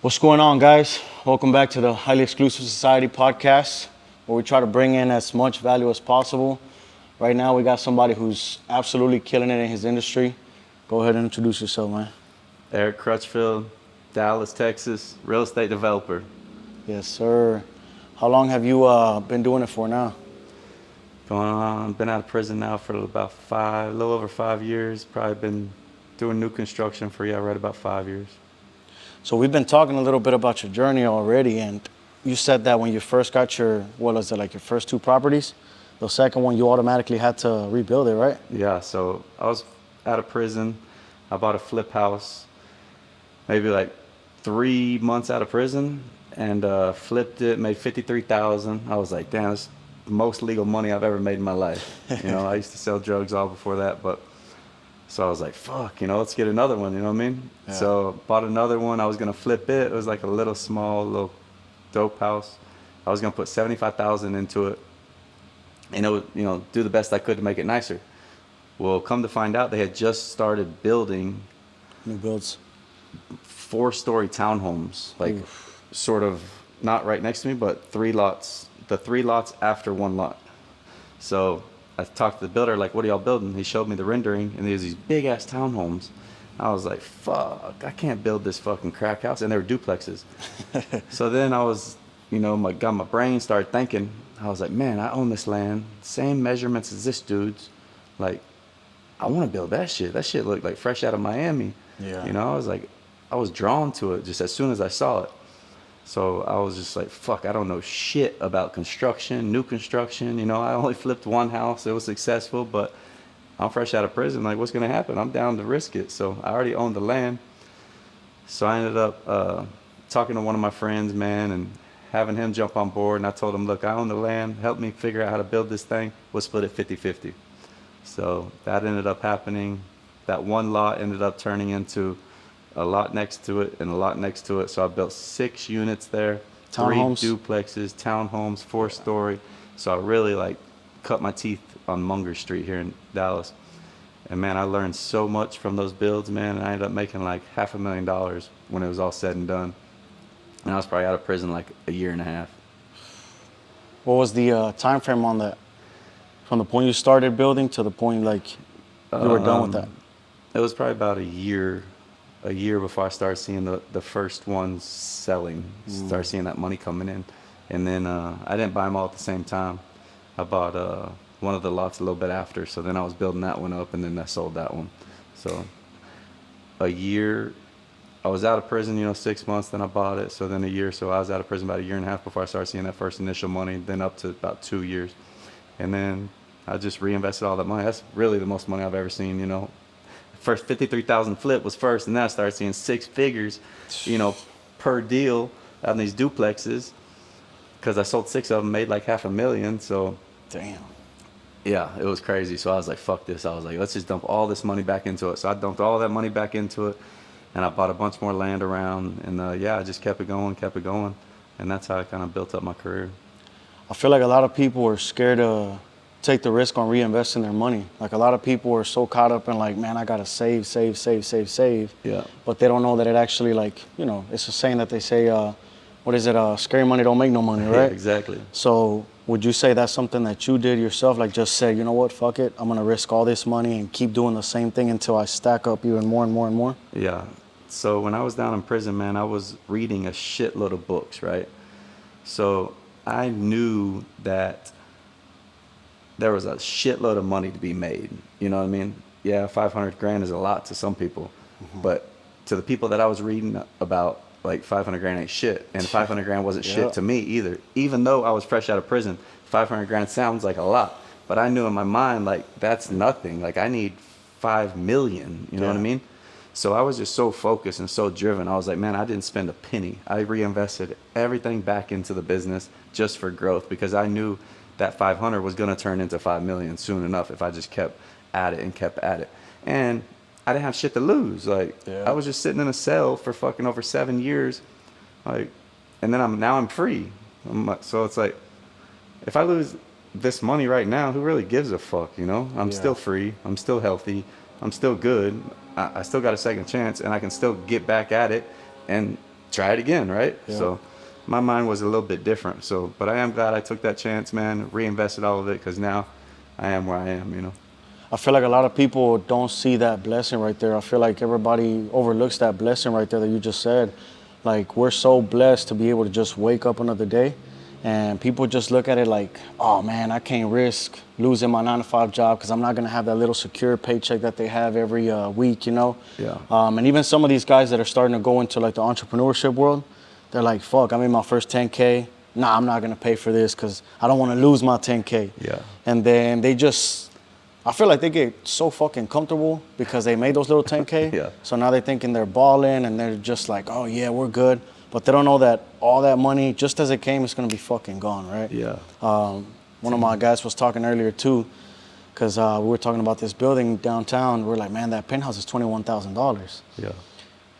What's going on, guys? Welcome back to the Highly Exclusive Society podcast, where we try to bring in as much value as possible. Right now, we got somebody who's absolutely killing it in his industry. Go ahead and introduce yourself, man. Eric Crutchfield, Dallas, Texas, real estate developer. Yes, sir. How long have you been doing it for now? Been out of prison now for about a little over 5 years. Probably been doing new construction for, right about 5 years. So we've been talking a little bit about your journey already, and you said that when you first got your first two properties, the second one you automatically had to rebuild it, right? Yeah, so I was out of prison. I bought a flip house maybe like 3 months out of prison and flipped it, made $53,000. I was like, damn, that's the most legal money I've ever made in my life. I used to sell drugs all before that, but so I was like, fuck, let's get another one, you know what I mean? Yeah. So bought another one. I was going to flip it. It was like a little dope house. I was going to put $75,000 into it and it would, do the best I could to make it nicer. Well, come to find out, they had just started building New builds. 4-story townhomes, like sort of not right next to me, but 3 lots, the 3 lots after 1 lot. So I talked to the builder, like, what are y'all building? He showed me the rendering, and there's these big ass townhomes. I was like, fuck, I can't build this fucking crack house. And they were duplexes. So then I was, got my brain started thinking. I was like, man, I own this land, same measurements as this dude's. Like, I want to build that shit. That shit looked like fresh out of Miami. Yeah. I was drawn to it just as soon as I saw it. So I was just like, fuck, I don't know shit about construction, new construction. I only flipped 1 house. It was successful, but I'm fresh out of prison. Like, what's going to happen? I'm down to risk it. So I already owned the land. So I ended up talking to one of my friends, man, and having him jump on board. And I told him, look, I own the land. Help me figure out how to build this thing. We'll split it 50-50. So that ended up happening. That 1 lot ended up turning into a lot next to it and a lot next to it. So I built 6 units there, Townhomes. 3 duplexes, townhomes, 4-story. So I really cut my teeth on Munger Street here in Dallas. And man, I learned so much from those builds, man. And I ended up making like $500,000 when it was all said and done. And I was probably out of prison like a year and a half. What was the time frame on that? From the point you started building to the point you were done with that? It was probably about a year before I started seeing the first ones selling, start seeing that money coming in. And then I didn't buy them all at the same time. I bought one of the lots a little bit after, so then I was building that one up, and then I sold that one. So a year, I was out of prison, 6 months, then I bought it. So then a year, so I was out of prison about a year and a half before I started seeing that first initial money, then up to about 2 years. And then I just reinvested all that money. That's really the most money I've ever seen, First $53,000 flip was first, and then I started seeing 6 figures, per deal on these duplexes, because I sold 6 of them, made like $500,000. So, Damn. yeah, it was crazy. So I was like, fuck this. I was like, let's just dump all this money back into it. So I dumped all that money back into it, and I bought a bunch more land around, and I just kept it going, and that's how I kind of built up my career. I feel like a lot of people are scared to take the risk on reinvesting their money. Like, a lot of people are so caught up in like, man, I gotta save. Yeah. But they don't know that it actually, it's a saying that they say, what is it? Scary money don't make no money, right? Yeah, exactly. So would you say that's something that you did yourself? Like, just say, you know what, fuck it, I'm gonna risk all this money and keep doing the same thing until I stack up even more and more and more? Yeah. So when I was down in prison, man, I was reading a shitload of books, right? So I knew that there was a shitload of money to be made. You know what I mean? Yeah, $500,000 is a lot to some people, but to the people that I was reading about, like, $500,000 ain't shit, and $500,000 wasn't shit to me either. Even though I was fresh out of prison, $500,000 sounds like a lot, but I knew in my mind, like, that's nothing. Like, I need 5 million. You know what I mean? So I was just so focused and so driven. I was like, man, I didn't spend a penny. I reinvested everything back into the business just for growth, because I knew that 500 was going to turn into 5 million soon enough if I just kept at it. And I didn't have shit to lose. Like, I was just sitting in a cell for fucking over 7 years. Like, and then I'm free. So it's like, if I lose this money right now, who really gives a fuck, I'm still free. I'm still healthy. I'm still good. I still got a second chance, and I can still get back at it and try it again, right? Yeah. So my mind was a little bit different. So, but I am glad I took that chance, man, reinvested all of it, because now I am where I am, you know? I feel like a lot of people don't see that blessing right there. I feel like everybody overlooks that blessing right there that you just said. Like, we're so blessed to be able to just wake up another day, and people just look at it like, oh man, I can't risk losing my 9-to-5 job because I'm not gonna have that little secure paycheck that they have every week, you know? Yeah. And even some of these guys that are starting to go into like the entrepreneurship world, they're like, fuck, I made my first 10K. Nah, I'm not gonna pay for this because I don't wanna lose my 10K. Yeah. And then I feel like they get so fucking comfortable because they made those little 10K. Yeah. So now they're thinking they're balling and they're just like, oh yeah, we're good. But they don't know that all that money, just as it came, it's gonna be fucking gone, right? Yeah. One of my guys was talking earlier too, because we were talking about this building downtown. We're like, man, that penthouse is $21,000. Yeah.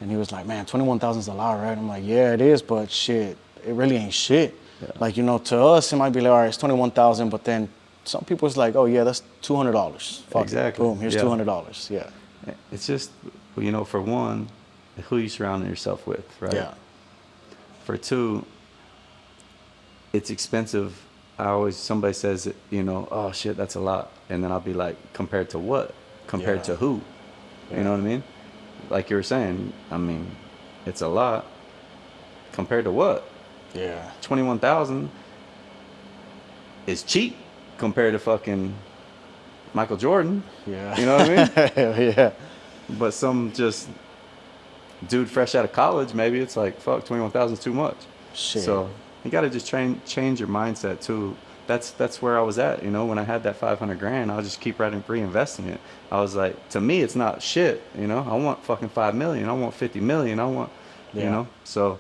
And he was like, man, 21,000 is a lot, right? I'm like, yeah, it is, but shit, it really ain't shit. Yeah. Like, you know, to us, it might be like, all right, it's 21,000, but then some people it's like, oh yeah, that's $200. Fuck Exactly. it. Boom, here's Yeah. $200. Yeah. It's just, you know, for one, who you surrounding yourself with, right? Yeah. For two, it's expensive. Somebody says, you know, oh shit, that's a lot. And then I'll be like, compared to what? Compared Yeah. to who? Yeah. You know what I mean? Like you were saying, I mean, it's a lot. Compared to what? Yeah. 21,000 is cheap compared to fucking Michael Jordan. Yeah. You know what I mean? Yeah. But some just dude fresh out of college, maybe it's like, fuck, 21,000 is too much. Shit. So you got to just change your mindset too. That's where I was at, you know, when I had that 500 grand, I'll just keep reinvesting it. I was like, to me, it's not shit, you know, I want fucking 5 million. I want 50 million. I want, you know, so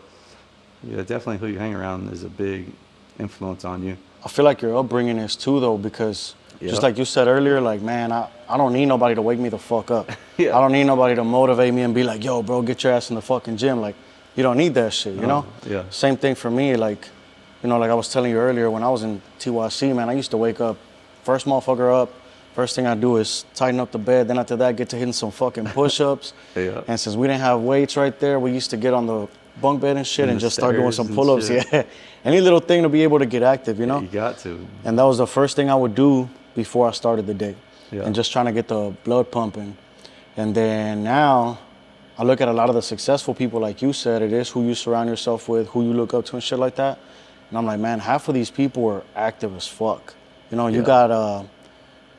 yeah, definitely who you hang around is a big influence on you. I feel like your upbringing is too, though, because Yeah. just like you said earlier, like, man, I don't need nobody to wake me the fuck up. Yeah. I don't need nobody to motivate me and be like, yo, bro, get your ass in the fucking gym. Like, you don't need that shit, you know? Yeah. Same thing for me, like, you know, like I was telling you earlier, when I was in TYC, man, I used to wake up, first motherfucker up, first thing I do is tighten up the bed, then after that, get to hitting some fucking push-ups. Yeah. And since we didn't have weights right there, we used to get on the bunk bed and shit And and the just start doing stairs some and pull-ups. shit. Yeah. Any little thing to be able to get active, you know? You got to. And that was the first thing I would do before I started the day. Yeah. And just trying to get the blood pumping. And then now I look at a lot of the successful people, like you said, it is who you surround yourself with, who you look up to and shit like that. And I'm like, man, half of these people are active as fuck. You know, you got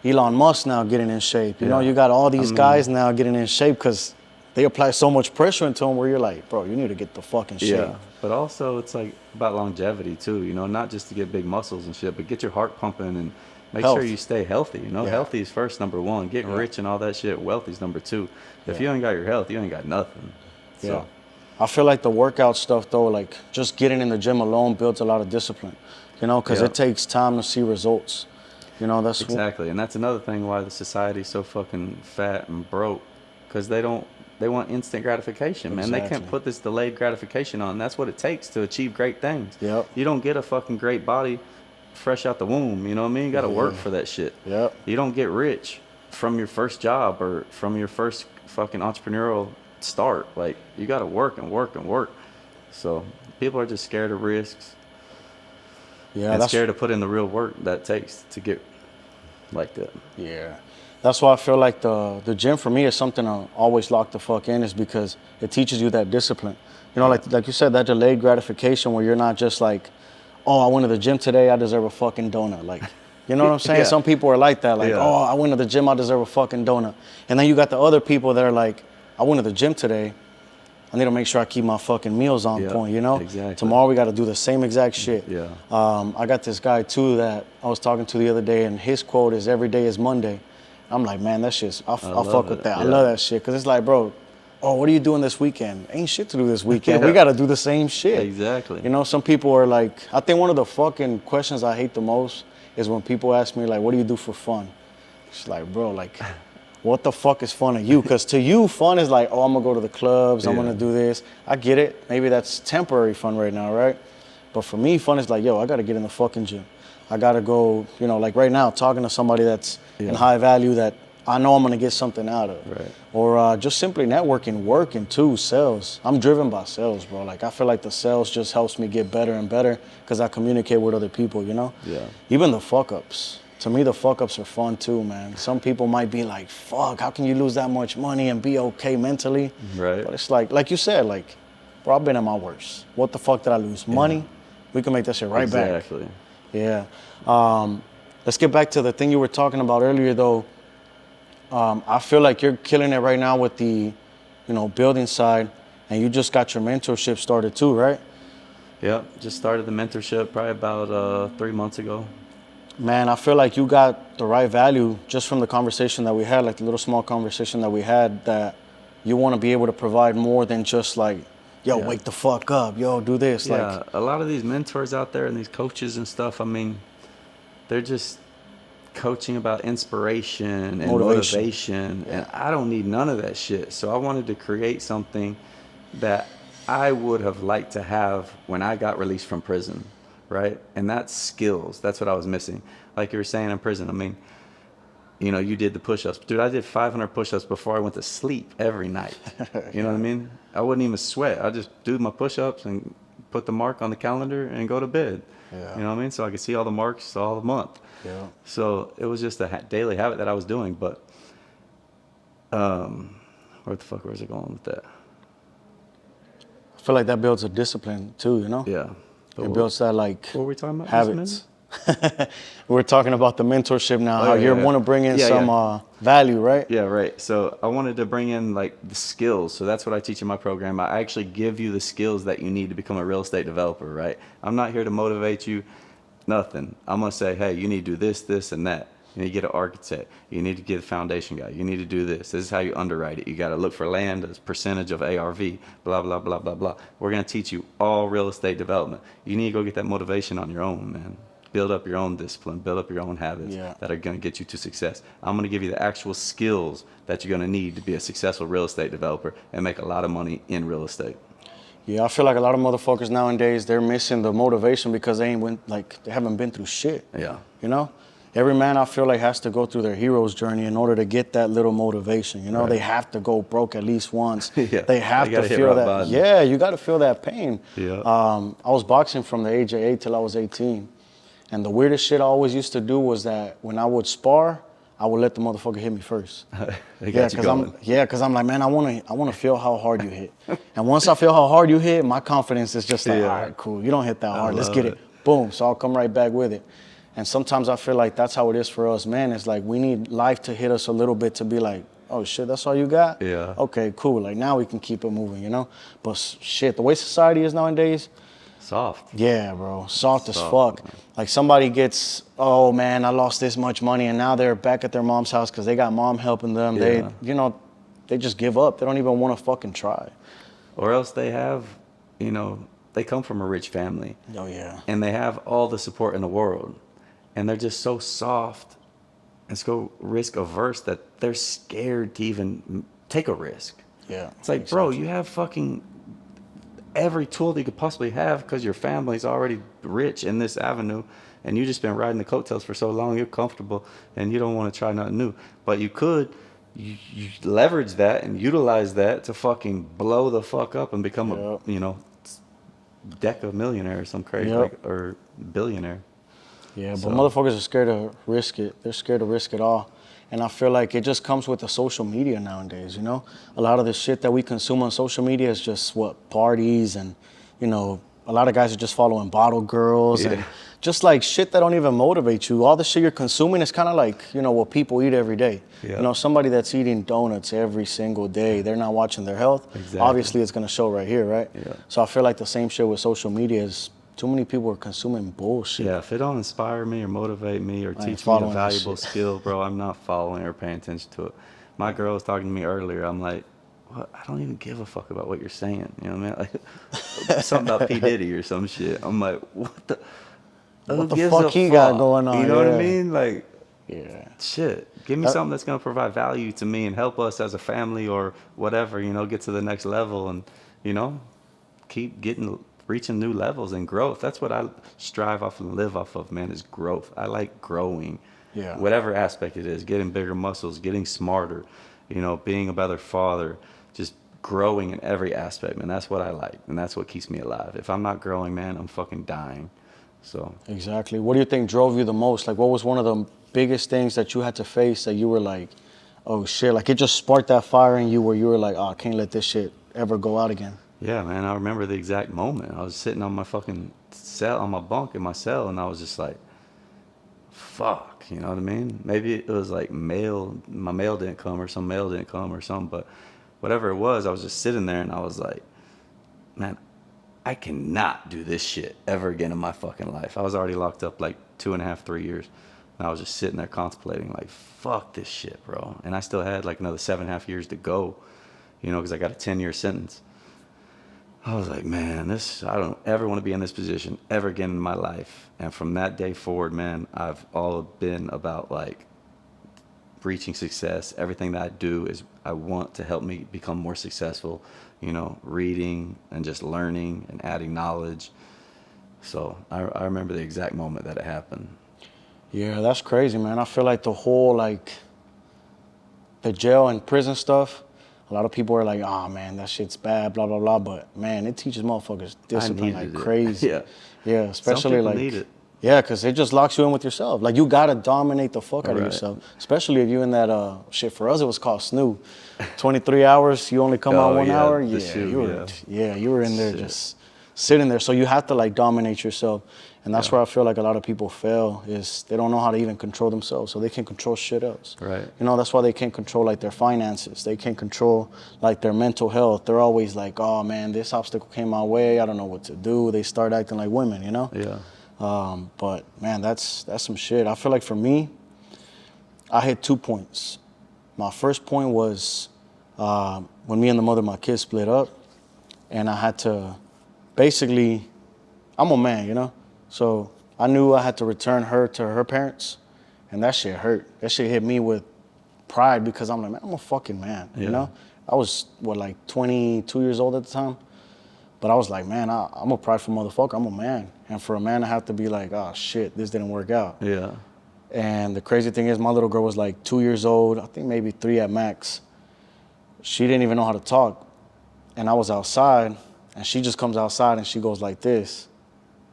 Elon Musk now getting in shape. You know, you got all these guys now getting in shape because they apply so much pressure into them where you're like, bro, you need to get the fucking shape. Yeah, but also it's like about longevity too, you know, not just to get big muscles and shit, but get your heart pumping and make Health. sure you stay healthy, you know. Yeah. Healthy is first, number one. Getting rich and all that shit, wealthy is number two. If Yeah. you ain't got your health, you ain't got nothing. So, Yeah. I feel like the workout stuff though, like just getting in the gym alone builds a lot of discipline, you know, because Yeah. it takes time to see results. You know, that's exactly. And that's another thing why the society's so fucking fat and broke, because they want instant gratification, man. They Exactly. can't put this delayed gratification on. That's what it takes to achieve great things. Yep. You don't get a fucking great body fresh out the womb, you know what I mean? You got to work for that shit. Yep. You don't get rich from your first job or from your first fucking entrepreneurial start. Like, you got to work and work and work. So people are just scared of risks. Yeah, And that's scared to put in the real work that takes to get like that. Yeah, that's why I feel like the gym for me is something I always lock the fuck in, is because it teaches you that discipline. You know, like you said, that delayed gratification where you're not just like, oh, I went to the gym today, I deserve a fucking donut. Like, you know what I'm saying? Yeah. Some people are like that, like, Yeah. oh, I went to the gym, I deserve a fucking donut. And then you got the other people that are like, I went to the gym today, I need to make sure I keep my fucking meals on Yeah, point, you know? exactly. Tomorrow we got to do the same exact shit. Yeah. I got this guy too that I was talking to the other day, and his quote is "Every day is Monday." I'm like, man, that shit's, I love fuck with it, that. I yeah. love that shit, because it's like, bro, oh, what are you doing this weekend? Ain't shit to do this weekend. We got to do the same shit. Exactly. You know, some people are like, I think one of the fucking questions I hate the most is when people ask me, like, what do you do for fun? It's like, bro, like, what the fuck is fun to you? Because to you, fun is like, oh, I'm going to go to the clubs, I'm Yeah. going to do this. I get it. Maybe that's temporary fun right now, right? But for me, fun is like, yo, I got to get in the fucking gym. I got to go, you know, like right now, talking to somebody that's in high value that I know I'm gonna get something out of it. Right. Or just simply networking, working too, sales. I'm driven by sales, bro. Like I feel like the sales just helps me get better and better because I communicate with other people, you know? Yeah. Even the fuck ups. To me, the fuck ups are fun too, man. Some people might be like, fuck, how can you lose that much money and be okay mentally? Right. But it's like you said, like, bro, I've been at my worst. What the fuck did I lose? Money? We can make that shit right back. Exactly. Yeah. Let's get back to the thing you were talking about earlier, though. I feel like you're killing it right now with the, building side, and you just got your mentorship started too, right? Yep. Just started the mentorship probably about 3 months ago. Man, I feel like you got the right value just from the conversation that we had, like the little small conversation that we had, that you want to be able to provide more than just like, yo, wake the fuck up, yo, do this. Yeah, Like, a lot of these mentors out there and these coaches and stuff, I mean, they're just coaching about inspiration and motivation, and I don't need none of that shit. So I wanted to create something that I would have liked to have when I got released from prison, right? And that's skills. That's what I was missing. Like you were saying in prison, I mean, you did the push-ups. Dude, I did 500 push-ups before I went to sleep every night. You know what I mean? I wouldn't even sweat. I just do my push-ups and put the mark on the calendar and go to bed. Yeah. You know what I mean? So I could see all the marks all the month. Yeah. So it was just a daily habit that I was doing. But where the fuck was I going with that? I feel like that builds a discipline too, you know? Yeah. It builds that, like, What were we talking about? habits. We're talking about the mentorship now, how you want to bring in some value, right? Yeah, right. So I wanted to bring in like the skills. So that's what I teach in my program. I actually give you the skills that you need to become a real estate developer, right? I'm not here to motivate you, nothing. I'm going to say, hey, you need to do this, this, and that. You need to get an architect. You need to get a foundation guy. You need to do this. This is how you underwrite it. You got to look for land as percentage of ARV, blah, blah, blah, blah, blah. We're going to teach you all real estate development. You need to go get that motivation on your own, man. Build up your own discipline, build up your own habits that are going to get you to success. I'm going to give you the actual skills that you're going to need to be a successful real estate developer and make a lot of money in real estate. Yeah, I feel like a lot of motherfuckers nowadays, they're missing the motivation because they haven't been through shit. Yeah. You know? Every man, I feel like, has to go through their hero's journey in order to get that little motivation. You know, Right. They have to go broke at least once. Yeah. They have to feel that. Bottom. Yeah, you got to feel that pain. Yeah. I was boxing from the age of 8 till I was 18. And the weirdest shit I always used to do was that when I would spar, I would let the motherfucker hit me first. Because I'm like, man, I want to feel how hard you hit. And once I feel how hard you hit, my confidence is just like, all right, cool. You don't hit that hard. Let's get it. Boom. So I'll come right back with it. And sometimes I feel like that's how it is for us, man. It's like we need life to hit us a little bit to be like, oh shit, that's all you got? Yeah. Okay, cool. Like now we can keep it moving, you know? But shit, the way society is nowadays, soft. Yeah, bro. Soft as fuck. Man. Like somebody gets, oh man, I lost this much money, and now they're back at their mom's house because they got mom helping them. Yeah. They just give up. They don't even want to fucking try. Or else they have, they come from a rich family. Oh yeah. And they have all the support in the world. And they're just so soft and so risk averse that they're scared to even take a risk. Yeah. It's like, bro, you have fucking every tool that you could possibly have because your family's already rich in this avenue, and you just been riding the coattails for so long, you're comfortable and you don't want to try nothing new. But you could, you leverage that and utilize that to fucking blow the fuck up and become a, deca millionaire or some crazy, or billionaire. Yeah, but motherfuckers are scared to risk it. They're scared to risk it all. And I feel like it just comes with the social media nowadays, you know? A lot of the shit that we consume on social media is just, parties and, a lot of guys are just following bottle girls and just like shit that don't even motivate you. All the shit you're consuming is kind of like, what people eat every day. Yeah. Somebody that's eating donuts every single day, they're not watching their health. Exactly. Obviously, it's going to show right here, right? Yeah. So I feel like the same shit with social media is too many people are consuming bullshit. Yeah, if it don't inspire me or motivate me or teach me a valuable skill, bro, I'm not following or paying attention to it. My girl was talking to me earlier. I'm like, what? I don't even give a fuck about what you're saying. You know what I mean? Like something about P. Diddy or some shit. I'm like, what the fuck he got going on? You know what I mean? Like, yeah. Shit. Give me something that's going to provide value to me and help us as a family or whatever, get to the next level and, keep reaching new levels and growth. That's what I strive off and live off of, man, is growth. I like growing. Yeah. Whatever aspect it is, getting bigger muscles, getting smarter, you know, being a better father, just growing in every aspect, man. That's what I like, and that's what keeps me alive. If I'm not growing, man, I'm fucking dying. So Exactly. What do you think drove you the most? Like, what was one of the biggest things that you had to face that you were like, oh shit, like it just sparked that fire in you where you were like, oh, I can't let this shit ever go out again? yeah, man, I remember the exact moment. I was sitting on my fucking cell, on my bunk in my cell, and I was just like, fuck, you know what I mean? Maybe it was like my mail didn't come, or some mail didn't come or something, but whatever it was, I was just sitting there and I was like, man, I cannot do this shit ever again in my fucking life. I was already locked up like 2.5, 3 years. And I was just sitting there contemplating like, fuck this shit, bro. And I still had like another 7.5 years to go, you know, because I got a 10-year sentence. I was like, man, I don't ever want to be in this position ever again in my life. And from that day forward, man, I've all been about like reaching success. Everything that I do is I want to help me become more successful, you know, reading and just learning and adding knowledge. So I remember the exact moment that it happened. Yeah, that's crazy, man. I feel like the whole, like, the jail and prison stuff, a lot of people are like, oh, man, that shit's bad, blah, blah, blah. But, man, it teaches motherfuckers discipline like crazy. Yeah. Yeah, especially like, need it. yeah, because it just locks you in with yourself. Like, you got to dominate the fuck out of Right. yourself. Especially if you in that, shit, for us, it was called snoo. 23 hours, you only come out 1 yeah, hour. the Yeah, shoe, you were in there Shit. just sitting there. So you have to, like, dominate yourself. And that's Yeah. where I feel like a lot of people fail, is they don't know how to even control themselves, so they can control shit else. Right. You know, that's why they can't control, like, their finances. They can't control, like, their mental health. They're always like, oh, man, this obstacle came my way. I don't know what to do. They start acting like women, you know? Yeah. But, man, that's some shit. I feel like for me, I hit 2 points. My first point was when me and the mother of my kids split up, and I had to basically, I'm a man, you know? So I knew I had to return her to her parents, and that shit hurt. That shit hit me with pride, because I'm like, man, I'm a fucking man, you Yeah. know? I was, like 22 years old at the time. But I was like, man, I'm a prideful motherfucker. I'm a man. And for a man to have to be like, oh, shit, this didn't work out. Yeah. And the crazy thing is, my little girl was like 2 years old, I think maybe 3 at max. She didn't even know how to talk. And I was outside, and she just comes outside and she goes like this.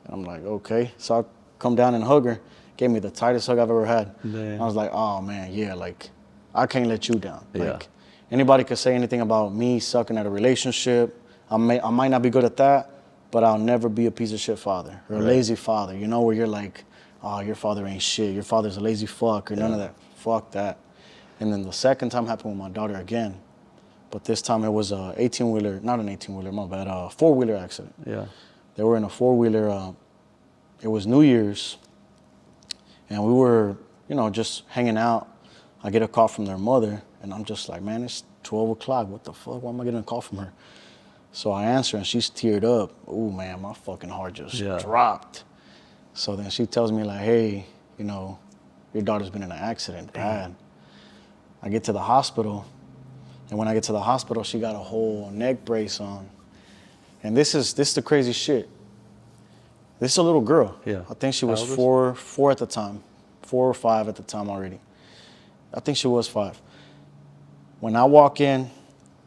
And I'm like, okay. So I come down and hug her. Gave me the tightest hug I've ever had. Damn. I was like, oh, man, yeah, like, I can't let you down. Yeah. Like, anybody could say anything about me sucking at a relationship. I might not be good at that, but I'll never be a piece of shit father or a Right. lazy father, you know, where you're like, oh, your father ain't shit. Your father's a lazy fuck, or none of that. Fuck that. And then the second time happened with my daughter again. But this time it was a 18-wheeler, not an 18-wheeler, my bad, a 4-wheeler accident. Yeah. They were in a 4-wheeler. It was New Year's, and we were, you know, just hanging out. I get a call from their mother, and I'm just like, man, it's 12 o'clock. What the fuck? Why am I getting a call from her? So I answer, and she's teared up. Oh, man, my fucking heart just dropped. So then she tells me, like, hey, you know, your daughter's been in an accident, bad. I get to the hospital, and when I get to the hospital, she got a whole neck brace on. And this is the crazy shit. This is a little girl. Yeah. I think she was How old is four at the time, 4 or 5 at the time already. I think she was 5. When I walk in,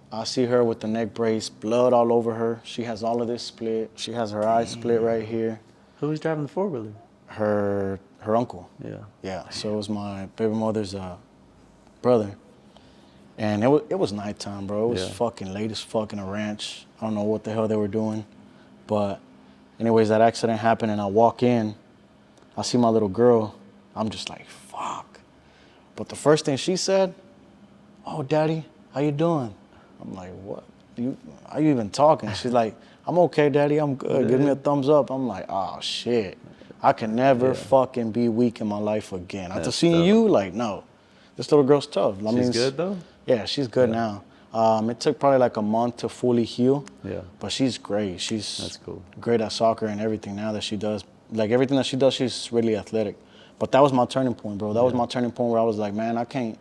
I see her with the neck brace, blood all over her. She has all of this split. She has her eyes split right here. Who was driving the 4-wheeler? Her uncle. Yeah. Yeah, so it was my baby mother's brother. And it was nighttime, bro. It was fucking late as fuck in a ranch. I don't know what the hell they were doing. But anyways, that accident happened, and I walk in. I see my little girl. I'm just like, fuck. But the first thing she said, oh, Daddy, how you doing? I'm like, what? Are you even talking? She's like, I'm okay, Daddy, I'm good. Give me a thumbs up. I'm like, oh, shit. I can never fucking be weak in my life again. After seeing you, like, no. This little girl's tough. She's good, though? Yeah, she's good now. It took probably like a month to fully heal. Yeah. But she's great. That's cool. Great at soccer and everything now that she does. Like, everything that she does, she's really athletic. But that was my turning point, bro. That was my turning point where I was like, man, I can't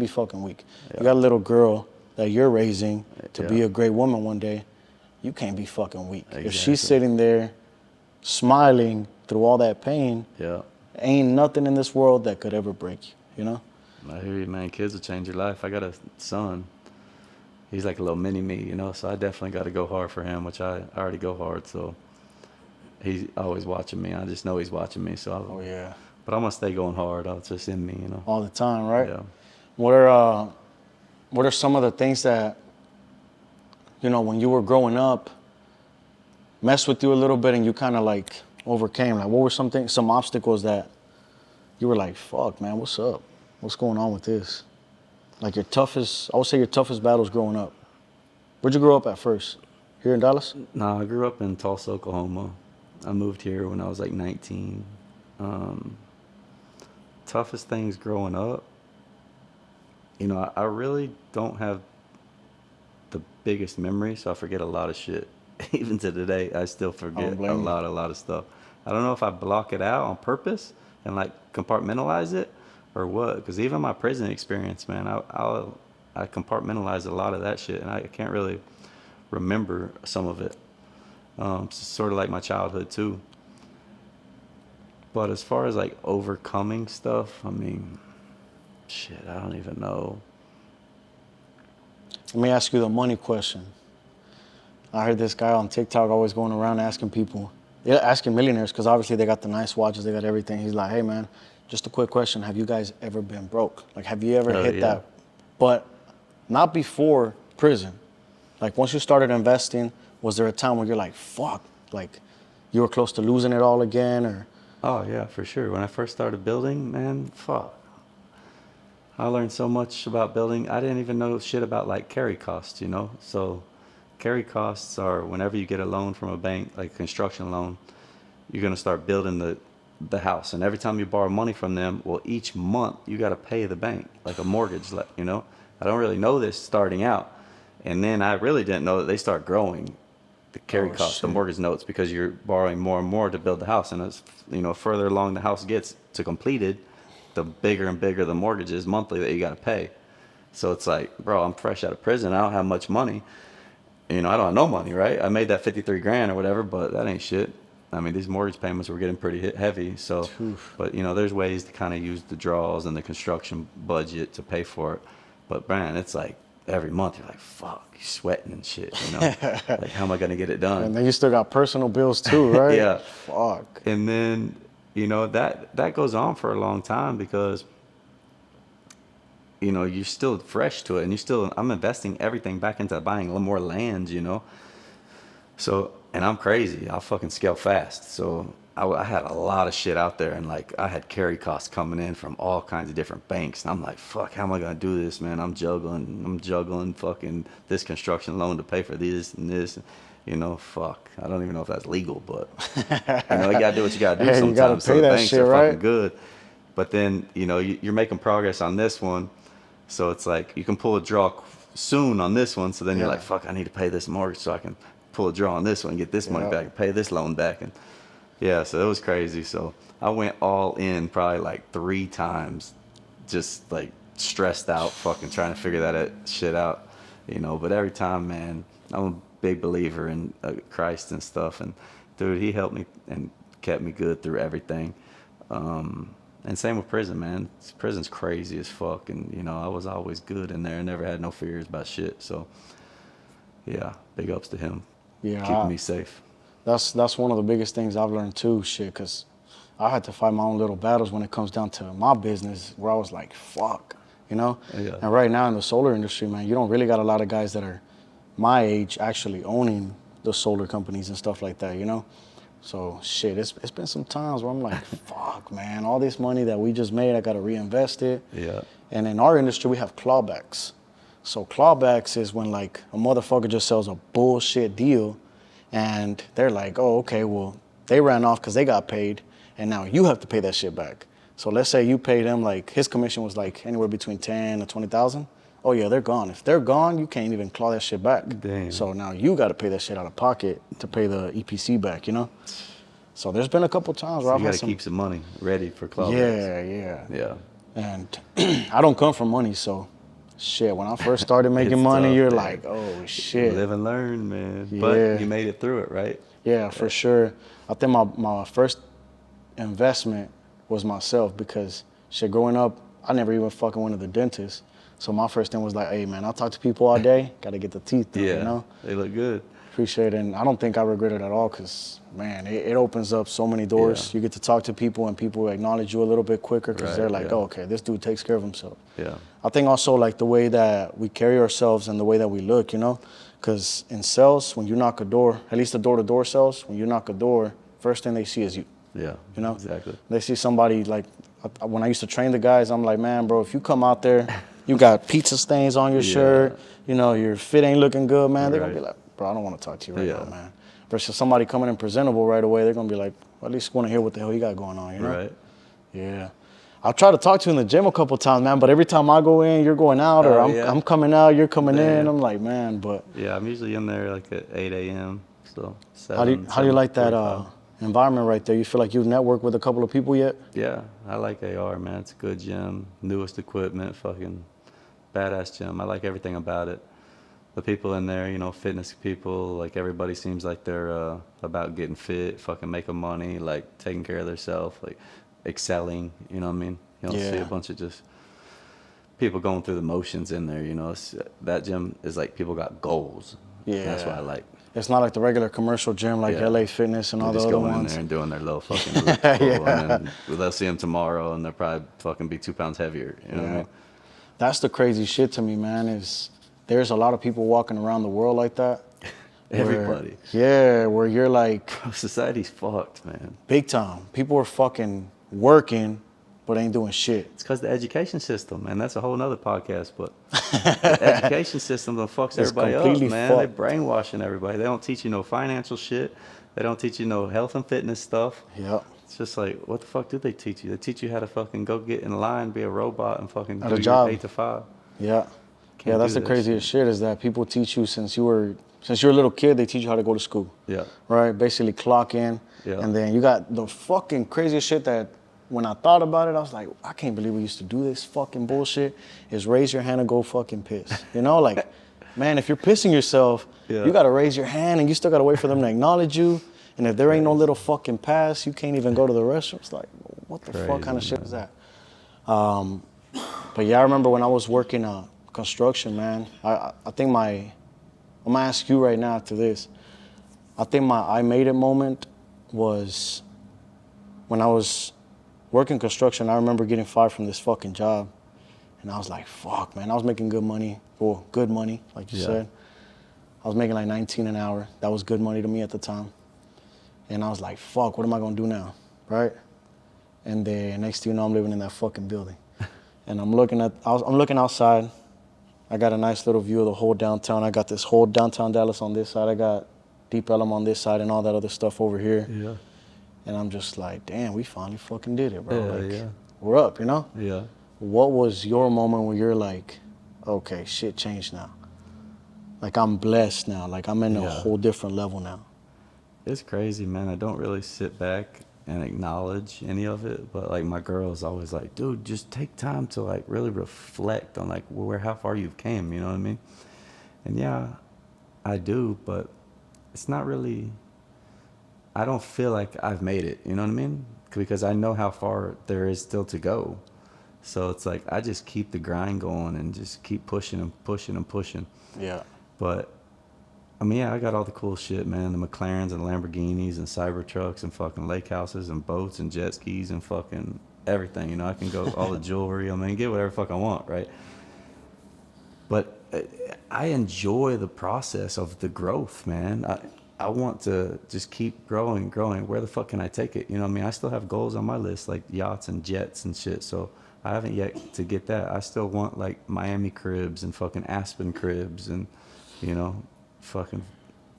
be fucking weak. Yeah. You got a little girl that you're raising to be a great woman one day. You can't be fucking weak. Exactly. If she's sitting there smiling through all that pain, Ain't nothing in this world that could ever break you, you know? I hear you, man. Kids will change your life. I got a son. He's like a little mini me, you know, so I definitely got to go hard for him, which I already go hard, so he's always watching me. I just know he's watching me, so Oh, yeah. but I'm gonna stay going hard. It's just in me, you know. All the time, right? Yeah. What are some of the things that, you know, when you were growing up, messed with you a little bit and you kind of like overcame? Like, what were some obstacles that you were like, fuck, man, what's up? What's going on with this? Like I would say your toughest battles growing up. Where'd you grow up at first? Here in Dallas? No, I grew up in Tulsa, Oklahoma. I moved here when I was like 19. Toughest things growing up, you know, I really don't have the biggest memory, so I forget a lot of shit. Even to today, I still forget a lot of stuff. I don't know if I block it out on purpose and like compartmentalize it or what. Because even my prison experience, man, I compartmentalize a lot of that shit, and I can't really remember some of it. It's sort of like my childhood too. But as far as like overcoming stuff, I mean, shit, I don't even know. Let me ask you the money question. I heard this guy on TikTok always going around asking millionaires, because obviously they got the nice watches, they got everything. He's like, hey man, just a quick question. Have you guys ever been broke? Like, have you ever hit that? But not before prison. Like, once you started investing, was there a time where you're like, fuck, like you were close to losing it all again? Or? Oh yeah, for sure. When I first started building, man, fuck. I learned so much about building. I didn't even know shit about like carry costs, you know? So carry costs are whenever you get a loan from a bank, like a construction loan, you're gonna start building the house. And every time you borrow money from them, well, each month you gotta pay the bank, like a mortgage, you know? I don't really know this starting out. And then I really didn't know that they start growing the carry costs, the mortgage notes, because you're borrowing more and more to build the house. And as, you know, further along the house gets to completed, the bigger and bigger the mortgages monthly that you got to pay. So it's like, bro, I'm fresh out of prison. I don't have much money. You know, I don't have no money, right? I made that 53 grand or whatever, but that ain't shit. I mean, these mortgage payments were getting pretty heavy. So, but you know, there's ways to kind of use the draws and the construction budget to pay for it. But man, it's like every month you're like, fuck, you're sweating and shit, you know? Like, how am I going to get it done? And then you still got personal bills too, right? Yeah. Fuck. And then, you know, that goes on for a long time because, you know, you're still fresh to it, and I'm investing everything back into buying a little more land, you know? So, and I'm crazy. I'll fucking scale fast. So I had a lot of shit out there, and like I had carry costs coming in from all kinds of different banks. And I'm like, fuck, how am I going to do this, man? I'm juggling fucking this construction loan to pay for this and this. You know, fuck. I don't even know if that's legal, but you know, you gotta do what you gotta do sometimes. You gotta pay so the that banks shit, are right? fucking good. But then, you know, you're making progress on this one, so it's like you can pull a draw soon on this one. So then you're like, fuck, I need to pay this mortgage so I can pull a draw on this one, get this money back, and pay this loan back, and yeah, so it was crazy. So I went all in probably like 3 times, just like stressed out, fucking trying to figure that shit out, you know. But every time, man, I'm a big believer in Christ and stuff, and dude, he helped me and kept me good through everything. And same with prison, man. Prison's crazy as fuck, and you know, I was always good in there. I never had no fears about shit. So yeah, big ups to him, keeping me safe. That's one of the biggest things I've learned too, shit, because I had to fight my own little battles when it comes down to my business, where I was like, fuck, you know? Yeah. And right now in the solar industry, man, you don't really got a lot of guys that are my age actually owning the solar companies and stuff like that, you know? So shit, it's been some times where I'm like, fuck, man, all this money that we just made, I got to reinvest it. Yeah. And in our industry, we have clawbacks. So clawbacks is when like a motherfucker just sells a bullshit deal, and they're like, oh, okay, well, they ran off because they got paid, and now you have to pay that shit back. So let's say you paid him, like, his commission was like anywhere between 10 to 20,000. Oh yeah, they're gone. If they're gone, you can't even claw that shit back. Damn. So now you got to pay that shit out of pocket to pay the EPC back, you know? So there's been a couple times where I've you had gotta keep some money ready for clawbacks. Yeah. And I don't come from money, so shit, when I first started making money, tough, you're man. like, oh shit. Live and learn, man. Yeah. But you made it through it, right? Yeah, for sure. I think my first investment was myself because shit, growing up, I never even fucking went to the dentist. So my first thing was like, hey man, I'll talk to people all day. Got to get the teeth done, Yeah, you know? they look good. Appreciate it. And I don't think I regret it at all because, man, it opens up so many doors. Yeah. You get to talk to people and people acknowledge you a little bit quicker because Right, they're like, yeah. oh, okay, this dude takes care of himself. Yeah. I think also like the way that we carry ourselves and the way that we look, you know? Because in sales, when you knock a door, at least the door-to-door sales, when you knock a door, first thing they see is you. Yeah. You know? Exactly. They see somebody like, when I used to train the guys, I'm like, man, bro, if you come out there, you got pizza stains on your Yeah. shirt, you know, your fit ain't looking good, man, they're going to Right. be like, bro, I don't want to talk to you right Yeah. now, man. Versus somebody coming in presentable right away, they're going to be like, well, at least want to hear what the hell you got going on, you know? Right. Yeah. I'll try to talk to you in the gym a couple times, man, but every time I go in, you're going out, or Oh, I'm, yeah. I'm coming out, you're coming in. Damn. I'm like, man, but Yeah, I'm usually in there like at 8 a.m. So how do you like that 7:45. environment right there? You feel like you've networked with a couple of people yet? Yeah, I like AR, man. It's a good gym, newest equipment, fucking badass gym. I like everything about it. The people in there, you know, fitness people, like everybody seems like they're about getting fit, fucking making money, like taking care of themselves, like excelling, you know what I mean? You don't see Yeah. a bunch of just people going through the motions in there, you know. That gym is like people got goals. Yeah. That's what I like. It's not like the regular commercial gym like Yeah. LA Fitness and They're all the just other going in ones. there and doing their little fucking elliptical, Yeah. and then they'll see them tomorrow, and they'll probably fucking be 2 pounds heavier. You know what I mean? That's the crazy shit to me, man, is there's a lot of people walking around the world like that. Everybody. Where you're like, Society's fucked, man. big time. People are fucking working, but ain't doing shit. It's because the education system, man. That's a whole nother podcast, but the education system that fucks everybody up, completely man. fucked. They brainwashing everybody. They don't teach you no financial shit. They don't teach you no health and fitness stuff. Yep. It's just like, what the fuck do they teach you? They teach you how to fucking go get in line, be a robot, and fucking At do a your job. 8 to 5. Yeah. Can't Yeah, that's do the that craziest shit is that people teach you since you're a little kid, they teach you how to go to school. Yeah. Right? Basically clock in. Yeah. And then you got the fucking craziest shit that when I thought about it, I was like, I can't believe we used to do this fucking bullshit, is raise your hand and go fucking piss. You know, like, man, if you're pissing yourself, Yeah. you gotta raise your hand and you still gotta wait for them to acknowledge you. And if there ain't no little fucking pass, you can't even go to the restroom. It's like, what the fuck kind of Crazy, shit is that? But yeah, I remember when I was working construction, man, I think I'm gonna ask you right now after this. I think my I made it moment was when I was working construction. I remember getting fired from this fucking job. And I was like, fuck, man, I was making good money. Well, good money, like you Yeah. said. I was making like 19 an hour. That was good money to me at the time. And I was like, fuck, what am I gonna do now, right? And then next thing you know, I'm living in that fucking building. And I'm looking outside. I got a nice little view of the whole downtown. I got this whole downtown Dallas on this side. I got Deep Ellum on this side and all that other stuff over here. Yeah. And I'm just like, damn, we finally fucking did it, bro. Yeah, like, yeah. we're up, you know? Yeah. What was your moment where you're like, okay, shit changed now? Like, I'm blessed now. Like, I'm in a Yeah. whole different level now. It's crazy, man. I don't really sit back and acknowledge any of it, but like my girl's always like, dude, just take time to like really reflect on like how far you've came, you know what I mean? And yeah, I do, but it's not really, I don't feel like I've made it, you know what I mean? Because I know how far there is still to go. So it's like I just keep the grind going and just keep pushing and pushing and pushing. Yeah. But I mean, yeah, I got all the cool shit, man. The McLarens and Lamborghinis and Cybertrucks and fucking lake houses and boats and jet skis and fucking everything. You know, I can go all the jewelry. I mean, get whatever fuck I want, right? But I enjoy the process of the growth, man. I want to just keep growing. Where the fuck can I take it? You know what I mean? I still have goals on my list, like yachts and jets and shit. So I haven't yet to get that. I still want like Miami cribs and fucking Aspen cribs and, you know, fucking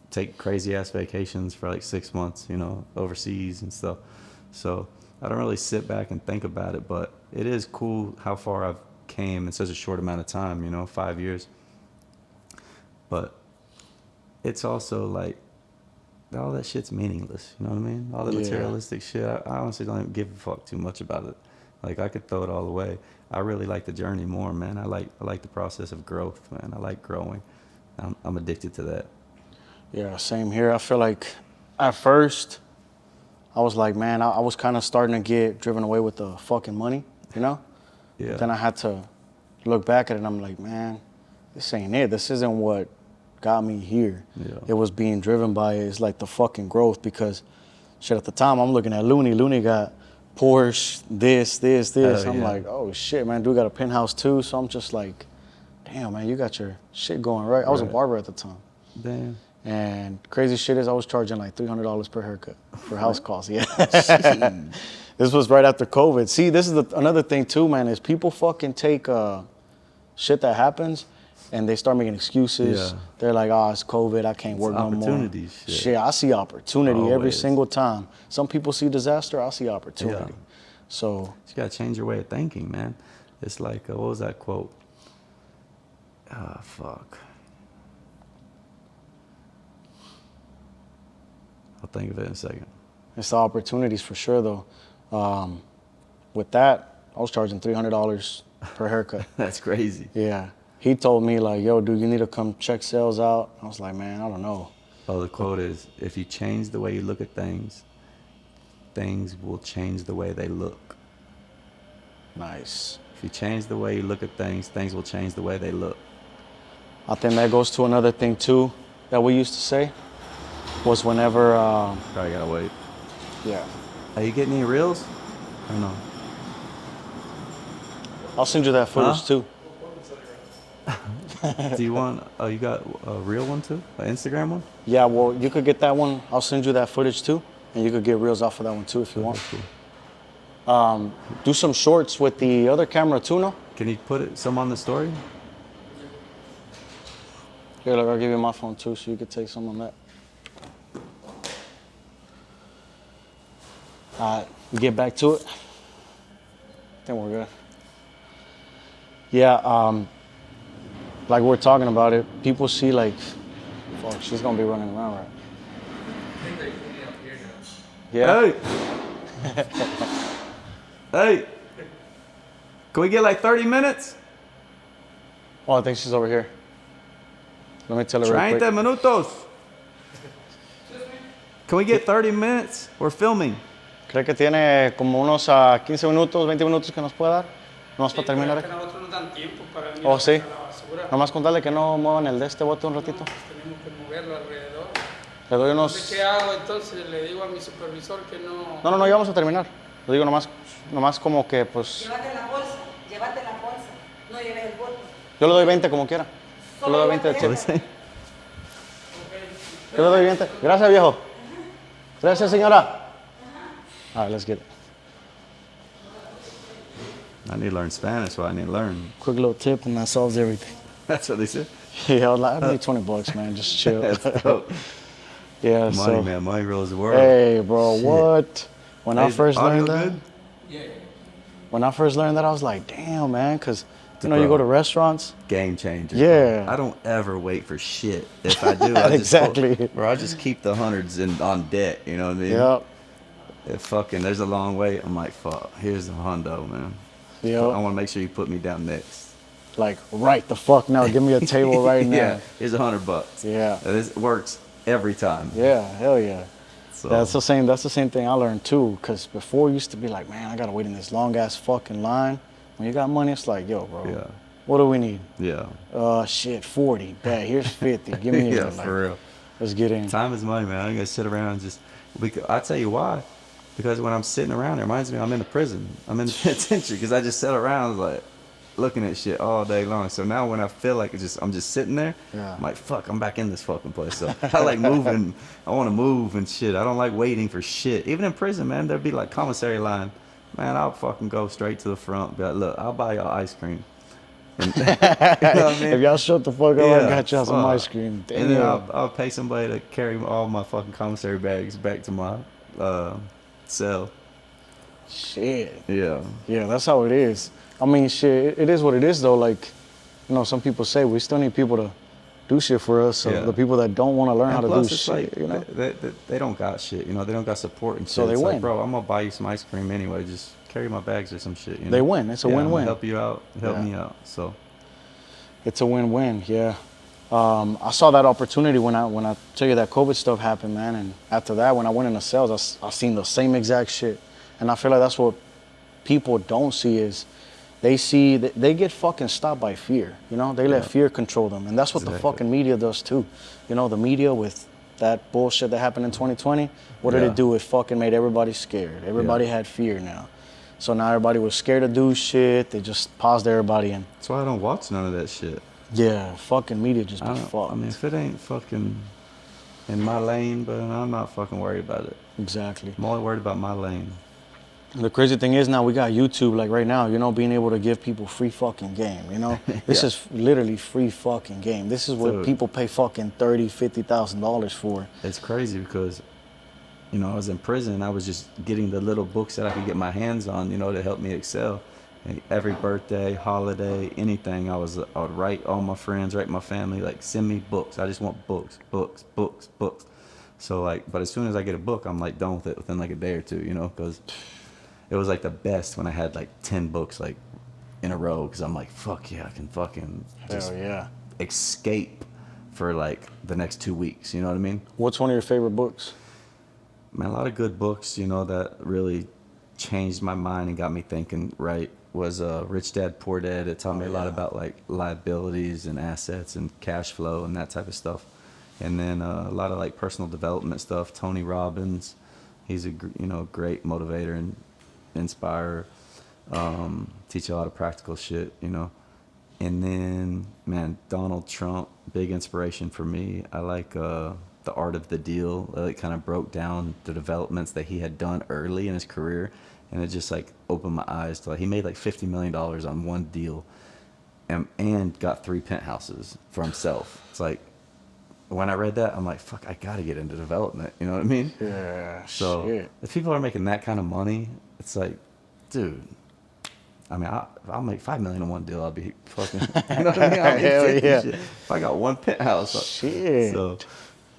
take crazy ass vacations for like 6 months, you know, overseas and stuff. So I don't really sit back and think about it, but it is cool how far I've came in such a short amount of time, you know, 5 years. But it's also like all that shit's meaningless, you know what I mean? All the Yeah. materialistic shit, I honestly don't even give a fuck too much about it. Like I could throw it all away. I really like the journey more, man. I like the process of growth, man. I like growing. I'm addicted to that. Yeah, same here. I feel like at first I was like, man, I was kind of starting to get driven away with the fucking money, you know? Yeah. But then I had to look back at it and I'm like, man, this ain't it. This isn't what got me here. Yeah. It was being driven by it's like the fucking growth because shit at the time I'm looking at Looney. Looney got Porsche, this. I'm like, oh shit, man, dude got a penthouse too. So I'm just like, damn, man, you got your shit going right. I was a barber at the time. Damn. And crazy shit is I was charging like $300 per haircut for house calls. Yeah. This was right after COVID. See, this is another thing too, man, is people fucking take shit that happens and they start making excuses. Yeah. They're like, oh, it's COVID, I can't work no more. Opportunities. Shit, I see opportunity every Always. single time. Some people see disaster, I see opportunity. Yeah. So You gotta change your way of thinking, man. It's like, what was that quote? Ah, fuck. I'll think of it in a second. it's the opportunities for sure though. With that, I was charging $300 per haircut. That's crazy. Yeah. He told me like, yo, dude, you need to come check sales out. I was like, man, I don't know. Oh, the quote is, if you change the way you look at things, things will change the way they look. Nice. If you change the way you look at things, things will change the way they look. I think that goes to another thing too that we used to say was whenever, Probably gotta wait. yeah. Are you getting any reels? Or no? I'll send you that footage Huh? too. Do you want, you got a real one too? An Instagram one? Yeah, well, you could get that one. I'll send you that footage too. And you could get reels off of that one too if you want. Cool. Do some shorts with the other camera too, no? Can you put some on the story? Here, look, I'll give you my phone too so you could take some on that. All right, we get back to it. I think we're good. Yeah, like we're talking about it, people see like, fuck, she's gonna be running around, right? Yeah. Hey! Hey! Can we get like 30 minutes? Oh, I think she's over here. Let me tell her real 30 quick. minutos. Can we get 30 minutes? We're filming. ¿Cree que tiene como unos 15 minutos, 20 minutos que nos pueda dar? Nomás para terminar. Que nosotros nos dan tiempo para venir Oh, a sí. sacar la basura. Nomás contarle que no muevan el de este bote un ratito. Tenemos que moverlo alrededor. Le doy No sé unos... qué hago, entonces le digo a mi supervisor que no... No, ya vamos a terminar. Lo digo nomás como que pues... Llévate la bolsa, no lleves el bote. Yo le doy 20 como quiera. Yo le doy 20 de Solo chile. llévate. Yo le doy 20. Gracias, viejo. Gracias, señora. All right, let's get it. I need to learn Spanish, so I need to learn. Quick little tip and that solves everything. That's what they said. Yeah, I was like, I need $20, man. Just chill. That's dope. Yeah, Money, so... man. Money rules the world. Hey, bro, Shit. what? When I Is first audio learned that... good? When I first learned that, I was like, damn, man, because, you know, you go to restaurants. Game changer. Yeah. Bro. I don't ever wait for shit. If I do, I just Exactly. Bro, I just keep the hundreds on deck. You know what I mean? Yep. If fucking there's a long wait, I'm like, fuck. Here's the hundo, man. I Yep. want to make sure you put me down next. Like, right the fuck now. Give me a table right now. Yeah. Here's $100. Yeah. This works every time. Yeah, hell yeah. So That's the same thing I learned too. Cause before it used to be like, man, I gotta wait in this long ass fucking line. When you got money, it's like, yo, bro, Yeah. what do we need? Yeah. Shit, 40. Bad. Here's 50. Give me Yeah, like, for real. Let's get in. Time is money, man. I ain't gonna sit around and just. I tell you why. Because when I'm sitting around, it reminds me I'm in a prison. I'm in the penitentiary because I just sat around like looking at shit all day long. So now when I feel like I'm just sitting there, Yeah. I'm like, fuck, I'm back in this fucking place. So I like moving. I want to move and shit. I don't like waiting for shit. Even in prison, man, there'd be like commissary line. Man, I'll fucking go straight to the front. Be like, look, I'll buy y'all ice cream. And, you know what I mean? If y'all shut the fuck up, I Yeah, got y'all some fuck. ice cream. Damn. And then I'll pay somebody to carry all my fucking commissary bags back to my cell. Shit. Yeah. Yeah, that's how it is. I mean, shit, it is what it is though. Like, you know, some people say we still need people to do shit for us. So Yeah. the people that don't want to learn how to do Plus, it's shit, like, you know. they don't got shit, you know, they don't got support and shit. So they it's win. like, bro, I'm gonna buy you some ice cream anyway. Just carry my bags or some shit. You know? They win. It's a I'm win-win. gonna help you out, help Yeah. me out. So It's a win-win, yeah. I saw that opportunity when I tell you that COVID stuff happened, man. And after that, when I went into sales, I seen the same exact shit. And I feel like that's what people don't see is they get fucking stopped by fear. You know, they let fear control them. And that's what the fucking media does too. You know, the media with that bullshit that happened in 2020, what did it do? It fucking made everybody scared. Everybody had fear now. So now everybody was scared to do shit. They just paused everybody and That's why I don't watch none of that shit. yeah, fucking media just be fucked. I mean, if it ain't fucking in my lane, but I'm not fucking worried about it. Exactly. I'm only worried about my lane. The crazy thing is now we got YouTube, like right now, you know, being able to give people free fucking game, you know? This is literally free fucking game. This is what Dude. people pay fucking $30,000-$50,000 for. It's crazy because, you know, I was in prison. I was just getting the little books that I could get my hands on, you know, to help me excel. And every birthday, holiday, anything, I would write all my friends, write my family, like, send me books. I just want books, books, books, books. So, like, but as soon as I get a book, I'm, like, done with it within, like, a day or two, you know, because it was, like, the best when I had, like, 10 books, like, in a row, because I'm like, fuck yeah, I can fucking just Hell yeah. escape for, like, the next 2 weeks, you know what I mean? What's one of your favorite books? Man, a lot of good books, you know, that really changed my mind and got me thinking, right, was Rich Dad, Poor Dad. It taught me a lot about, like, liabilities and assets and cash flow and that type of stuff. And then a lot of, like, personal development stuff. Tony Robbins, he's a, you know, great motivator and inspirer. Teach you a lot of practical shit, you know. And then, man, Donald Trump, big inspiration for me. I like The Art of the Deal. It kind of broke down the developments that he had done early in his career, and it just, like, opened my eyes to, like, he made like $50 million on one deal, and got 3 penthouses for himself. It's like, when I read that, I'm like, fuck, I gotta get into development. You know what I mean? Yeah, So shit. if people are making that kind of money, it's like, dude. I mean, I'll make $5 million in one deal. I'll be fucking, you know what I mean? I'll be Hell 50 yeah. shit. If I got one penthouse. Shit. So,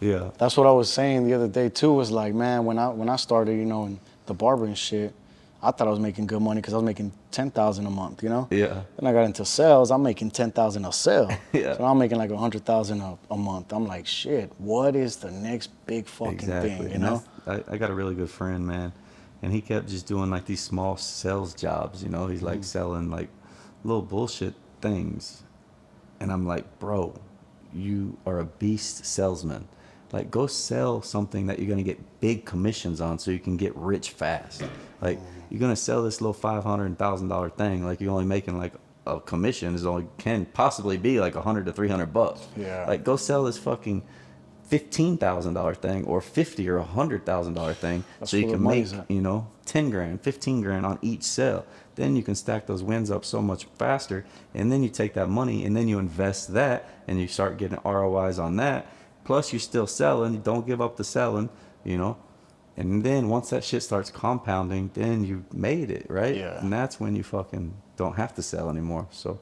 yeah. That's what I was saying the other day too, was like, man, when I started, you know, in the barbering shit, I thought I was making good money because I was making $10,000 a month, you know? Yeah. Then I got into sales, I'm making $10,000 a sale. Yeah. So I'm making like $100,000 a month. I'm like, shit, what is the next big fucking thing, you And know? I got a really good friend, man, and he kept just doing, like, these small sales jobs, you know? He's, like, selling, like, little bullshit things. And I'm like, bro, you are a beast salesman. Like, go sell something that you're going to get big commissions on so you can get rich fast. Like, you're going to sell this little $500 and $1,000 thing, like, you're only making, like, a commission is only can possibly be like $100 to $300. Yeah. Like, go sell this fucking $15,000 thing or $50,000 or $100,000 thing. That's so you where the can make, money's at. you know, 10 grand, 15 grand on each sale. Then you can stack those wins up so much faster. And then you take that money and then you invest that and you start getting ROIs on that. Plus you're still selling. You don't give up the selling, you know. And then once that shit starts compounding, then you made it, right? Yeah. And that's when you fucking don't have to sell anymore. So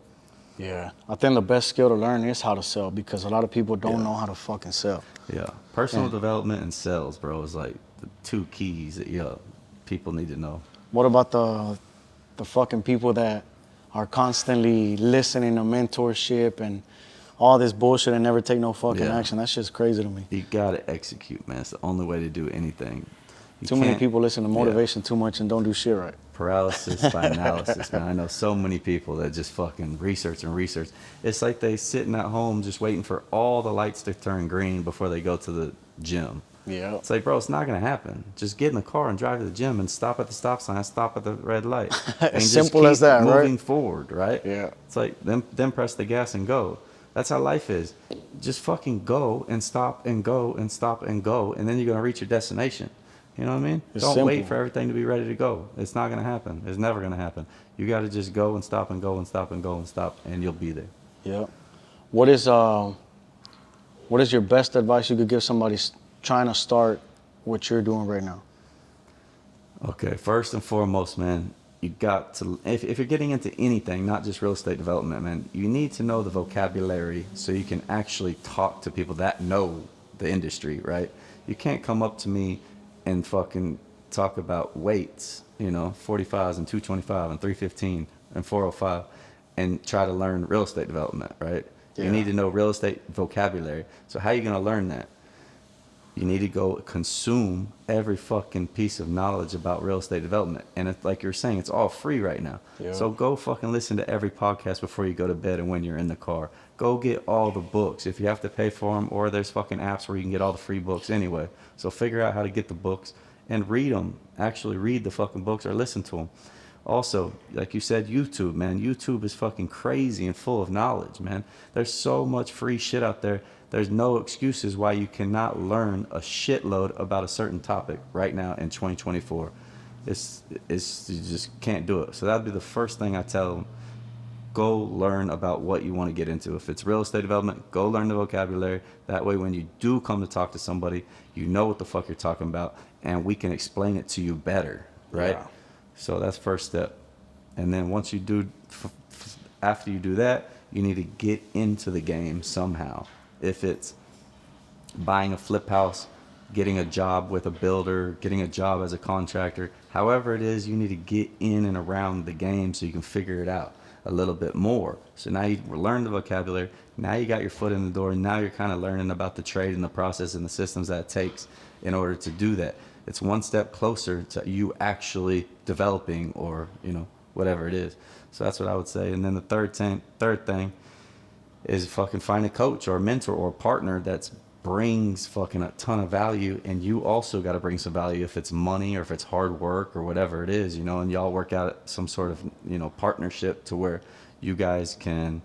Yeah. I think the best skill to learn is how to sell, because a lot of people don't know how to fucking sell. yeah, personal development and sales, bro, is like the 2 keys that people need to know. What about the fucking people that are constantly listening to mentorship and all this bullshit and never take no fucking Yeah. action? That shit's crazy to me. You gotta execute, man. It's the only way to do anything. You Too many can't- people listen to yeah. motivation too much and don't do shit right. Paralysis by analysis, man. I know so many people that just fucking research and research. It's like they sitting at home just waiting for all the lights to turn green before they go to the gym. Yeah. It's like, bro, it's not gonna happen. Just get in the car and drive to the gym and stop at the stop sign, stop at the red light. And just Simple keep as that, right? moving forward, right? Yeah. It's like then press the gas and go. That's how life is. Just fucking go and stop and go and stop and go, and then you're gonna reach your destination. You know what I mean? It's Don't wait simple. for everything to be ready to go. It's not gonna happen. It's never gonna happen. You gotta just go and stop and go and stop and go and stop, and you'll be there. Yeah. What is your best advice you could give somebody trying to start what you're doing right now? Okay, first and foremost, man, you got to, if you're getting into anything, not just real estate development, man, you need to know the vocabulary so you can actually talk to people that know the industry, right? You can't come up to me and fucking talk about weights, 45s and 225 and 315 and 405 and try to learn real estate development, right? You need to know real estate vocabulary. So how are you going to learn that? You need to go consume every fucking piece of knowledge about real estate development. And it's like you're saying, it's all free right now. Yeah. So go fucking listen to every podcast before you go to bed and when you're in the car. Go get all the books if you have to pay for them, or there's fucking apps where you can get all the free books anyway. So figure out how to get the books and read them. Actually read the fucking books or listen to them. Also, like you said, YouTube, man. YouTube is fucking crazy and full of knowledge, man. There's so much free shit out there. There's no excuses why you cannot learn a shitload about a certain topic right now in 2024. It's you just can't do it. So that'd be the first thing I tell them. Go learn about what you want to get into. If it's real estate development, go learn the vocabulary. That way, when you do come to talk to somebody, you know what the fuck you're talking about, and we can explain it to you better, right? Yeah. So that's first step. And then once you do, after you do that, you need to get into the game somehow. If it's buying a flip house, getting a job with a builder, getting a job as a contractor, however it is, you need to get in and around the game so you can figure it out a little bit more. So now you learn the vocabulary, now you got your foot in the door, and now you're kind of learning about the trade and the process and the systems that it takes in order to do that. It's one step closer to you actually developing, or, you know, whatever it is. So that's what I would say. And then the third thing is fucking find a coach or a mentor or a partner that brings fucking a ton of value, and you also got to bring some value, if it's money or if it's hard work or whatever it is, you know, and y'all work out some sort of, you know, partnership to where you guys can,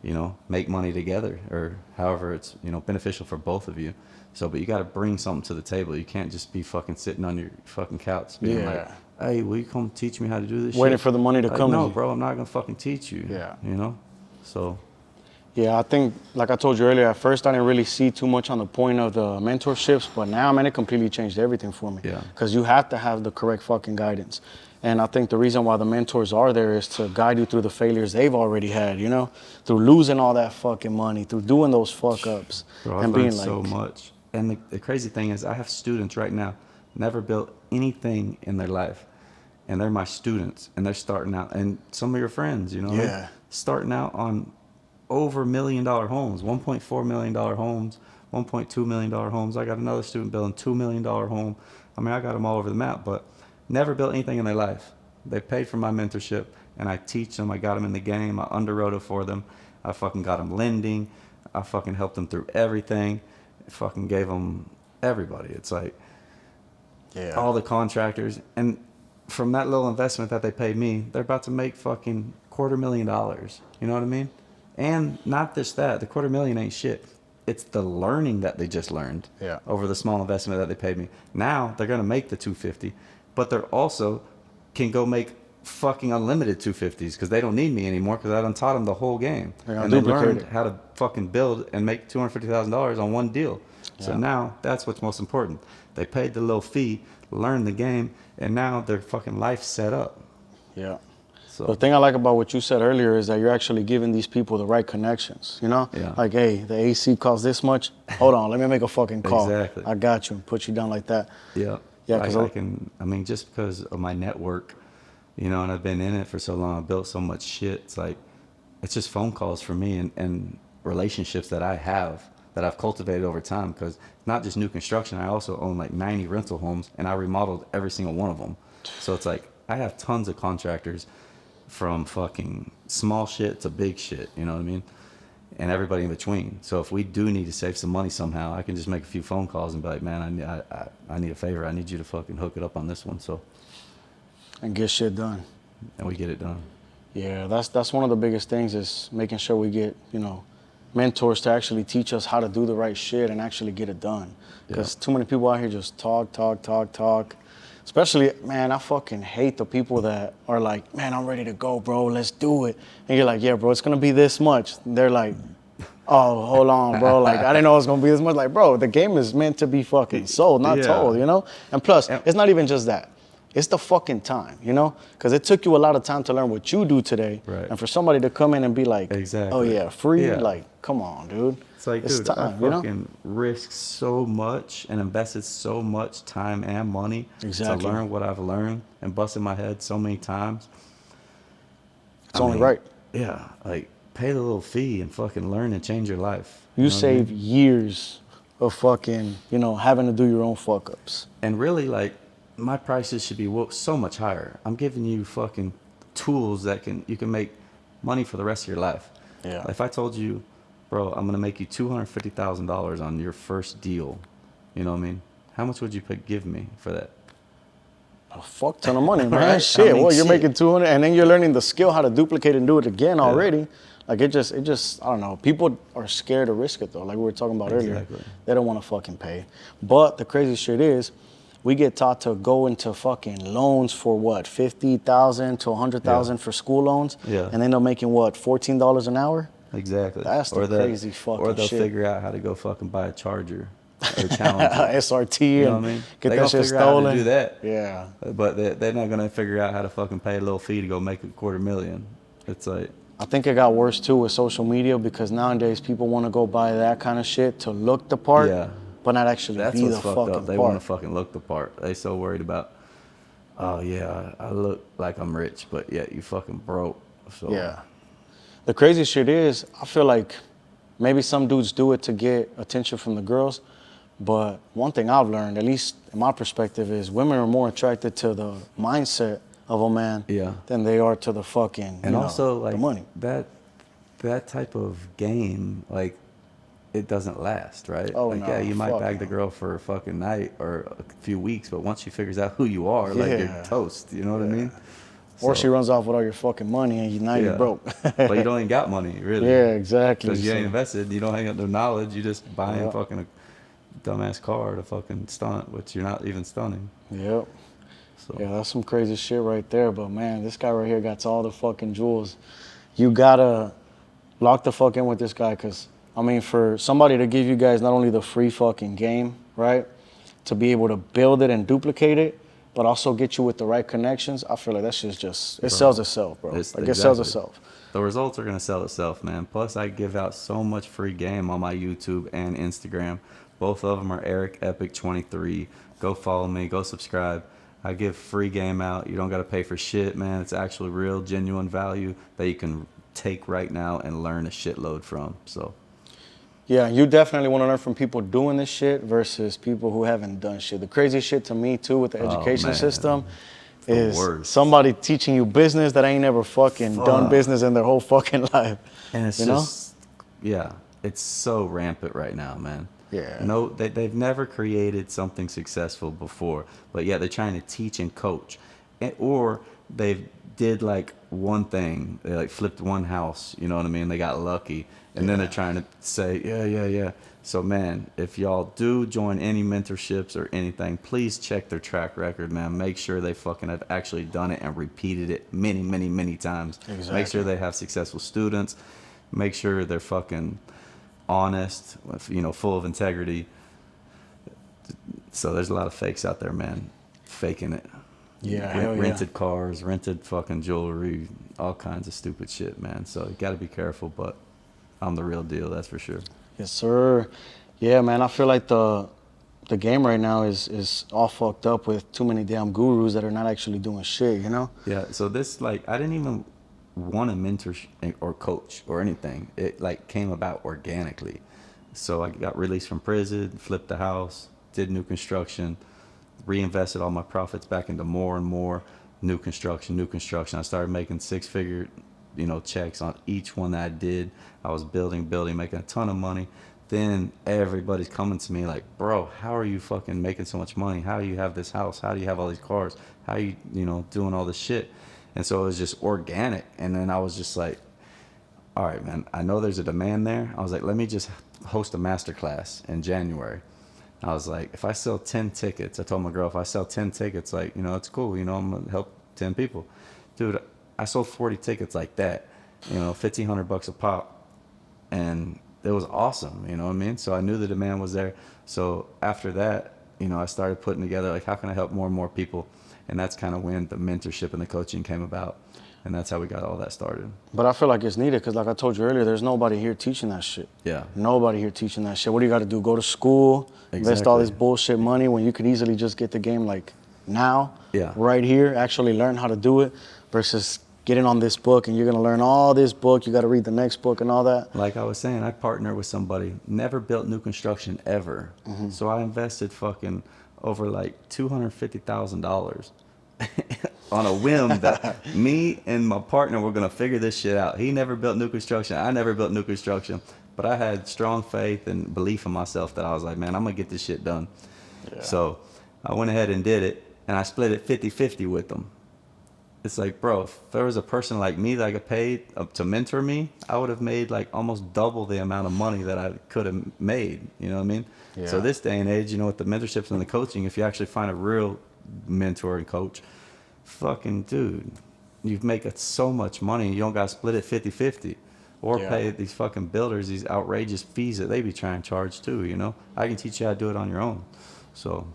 you know, make money together, or however it's, you know, beneficial for both of you. So, but you got to bring something to the table. You can't just be fucking sitting on your fucking couch being like, hey, will you come teach me how to do this Waiting shit? for the money to Like, come. no, bro, I'm not going to fucking teach you. Yeah. You know? So. Yeah, I think, like I told you earlier, at first I didn't really see too much on the point of the mentorships, but now, man, it completely changed everything for me. Yeah. Because you have to have the correct fucking guidance. And I think the reason why the mentors are there is to guide you through the failures they've already had, you know, through losing all that fucking money, through doing those fuck ups. Bro, and I've being learned like, so much. And the crazy thing is, I have students right now, never built anything in their life. And they're my students, and they're starting out. And some of your friends, you know, Yeah. starting out on over $1 million homes, $1.4 million homes, $1.2 million homes. I got another student building $2 million home. I mean, I got them all over the map, but never built anything in their life. They paid for my mentorship, and I teach them. I got them in the game. I underwrote it for them. I fucking got them lending. I fucking helped them through everything. I fucking gave them everybody. It's like all the contractors. And from that little investment that they paid me, they're about to make fucking $250,000. You know what I mean? And not just that, the $250,000 ain't shit. It's the learning that they just learned over the small investment that they paid me. Now they're gonna make the 250, but they're also can go make fucking unlimited 250s because they don't need me anymore because I done taught them the whole game. And they learned how to fucking build and make $250,000 on one deal. So now that's what's most important. They paid the little fee, learned the game, and now their fucking life's set up. Yeah. So The thing I like about what you said earlier is that you're actually giving these people the right connections, you know? Yeah. Like, hey, the AC costs this much. Hold on, let me make a fucking call. Exactly. I got you, and put you down like that. Yeah. Yeah, I because I mean, just because of my network, you know, and I've been in it for so long, I've built so much shit. It's like, it's just phone calls for me and relationships that I have that I've cultivated over time. Because not just new construction, I also own like 90 rental homes, and I remodeled every single one of them. So it's like, I have tons of contractors from fucking small shit to big shit, you know what I mean? And everybody in between. So if we do need to save some money somehow, I can just make a few phone calls and be like, man, I need a favor. I need you to fucking hook it up on this one. So, and get shit done. and we get it done. Yeah, that's one of the biggest things is making sure we get, you know, mentors to actually teach us how to do the right shit and actually get it done. Because too many people out here just talk. Especially, man, I fucking hate the people that are like, man, I'm ready to go, bro, let's do it. And you're like, yeah, bro, it's gonna be this much. And they're like, oh, hold on, bro. Like, I didn't know it was gonna be this much. Like, bro, the game is meant to be fucking sold, not told, you know? And plus, it's not even just that. It's the fucking time, you know? Because it took you a lot of time to learn what you do today. Right. And for somebody to come in and be like, Exactly. oh, yeah, free? Yeah. Like, come on, dude. It's like, it's dude, time, I you know? fucking risked so much and invested so much time and money to learn what I've learned and busted my head so many times. It's only right. Yeah, like, pay the little fee and fucking learn and change your life. You know what I save mean? years of fucking, having to do your own fuck ups. And really, like, my prices should be so much higher. I'm giving you fucking tools that you can make money for the rest of your life. Yeah. If I told you, bro, I'm gonna make you $250,000 on your first deal, you know what I mean? How much would you give me for that? A fuck ton of money, man. Right? Shit. I mean, Well, you're shit. making 200, and then you're learning the skill how to duplicate and do it again already. Like it just, I don't know. People are scared to risk it though. Like we were talking about earlier, Exactly. they don't want to fucking pay. But the crazy shit is, we get taught to go into fucking loans for what, 50,000 to 100,000 for school loans, Yeah. and then they're making what, $14 an hour. Exactly. That's the crazy fucking Or they'll shit. figure out how to go fucking buy a charger or challenge it. SRT You know and what I mean? get They that gonna shit figure out how to stolen. do that. Yeah. But they're not gonna figure out how to fucking pay a little fee to go make $250,000. It's like, I think it got worse too with social media because nowadays people want to go buy that kind of shit to look the part, Yeah. but not actually that's be what's the fucked fucking up. They want part. to fucking look the part. They so worried about, oh yeah, I look like I'm rich, but yet you fucking broke. So Yeah. The crazy shit is, I feel like maybe some dudes do it to get attention from the girls, but one thing I've learned, at least in my perspective, is women are more attracted to the mindset of a man Yeah. than they are to the fucking, And also the like money. that type of game, like, it doesn't last, right? Oh, like, no, yeah, you might fuck bag the no. girl for a fucking night or a few weeks, but once she figures out who you are, like, you're Yeah. toast. You know what I mean? Or So- she runs off with all your fucking money and now you're Yeah. broke. But you don't even got money, really. Yeah, exactly. Because you So- ain't invested, you don't hang up no knowledge, you just buying Yeah. fucking a dumbass car to fucking stunt, which you're not even stunning. Yep. So Yeah, that's some crazy shit right there. But man, this guy right here got all the fucking jewels. You gotta lock the fuck in with this guy, cause I mean, for somebody to give you guys not only the free fucking game, right, to be able to build it and duplicate it, but also get you with the right connections, I feel like that shit's just, it sells itself, bro. It's- Like it sells exactly. itself. the results are gonna sell itself, man. Plus, I give out so much free game on my YouTube and Instagram. Both of them are Eric Epic 23. Go follow me. Go subscribe. I give free game out. You don't gotta pay for shit, man. It's actually real, genuine value that you can take right now and learn a shitload from. So Yeah, you definitely want to learn from people doing this shit versus people who haven't done shit. The crazy shit to me too with the education man. system the is worst. somebody teaching you business that ain't never fucking done Fuck. business in their whole fucking life. And it's You know? just, yeah, it's so rampant right now, man. Yeah. No, they've never created something successful before, but yet they're trying to teach and coach. Or they did like one thing, they like flipped one house, you know what I mean? They got lucky. And then they're trying to say, yeah. So, man, if y'all do join any mentorships or anything, please check their track record, man. Make sure they fucking have actually done it and repeated it many, many, many times. Exactly. Make sure they have successful students. Make sure they're fucking honest, full of integrity. So there's a lot of fakes out there, man, faking it. Yeah, hell yeah. Rented cars, rented fucking jewelry, all kinds of stupid shit, man. So you got to be careful, but I'm the real deal, that's for sure. Yes, sir. Yeah, man, I feel like the game right now is all fucked up with too many damn gurus that are not actually doing shit, you know? Yeah, so this, like, I didn't even want a mentor or coach or anything. It, like, came about organically. So I got released from prison, flipped the house, did new construction, reinvested all my profits back into more and more new construction. I started making six-figure, checks on each one that I did. I was building, making a ton of money. Then everybody's coming to me like, bro, how are you fucking making so much money? How do you have this house? How do you have all these cars? How are you, doing all this shit? And so it was just organic. And then I was just like, all right, man, I know there's a demand there. I was like, let me just host a masterclass in January. I was like, if I sell 10 tickets, I told my girl, if I sell 10 tickets, like, it's cool. I'm going to help 10 people. Dude, I sold 40 tickets like that, $1,500 a pop. And it was awesome, you know what I mean? So I knew the demand was there. So after that, I started putting together, like, how can I help more and more people? And that's kind of when the mentorship and the coaching came about. And that's how we got all that started. But I feel like it's needed because, like I told you earlier, there's nobody here teaching that shit. Yeah. Nobody here teaching that shit. What do you got to do? Go to school, invest all this Exactly. bullshit money when you could easily just get the game like now, Yeah. right here, actually learn how to do it versus getting on this book and you're going to learn all this book. You got to read the next book and all that. Like I was saying, I partnered with somebody, never built new construction ever. So I invested fucking over like $250,000 on a whim that me and my partner were going to figure this shit out. He never built new construction. I never built new construction. But I had strong faith and belief in myself that I was like, man, I'm going to get this shit done. Yeah. So I went ahead and did it, and I split it 50-50 with them. It's like, bro, if there was a person like me that I could pay to mentor me, I would have made like almost double the amount of money that I could have made. You know what I mean? Yeah. So this day and age, you know, with the mentorships and the coaching, if you actually find a real mentor and coach, fucking dude, you make so much money. You don't got to split it 50-50 or pay these fucking builders these outrageous fees that they be trying to charge too, you know? I can teach you how to do it on your own. So...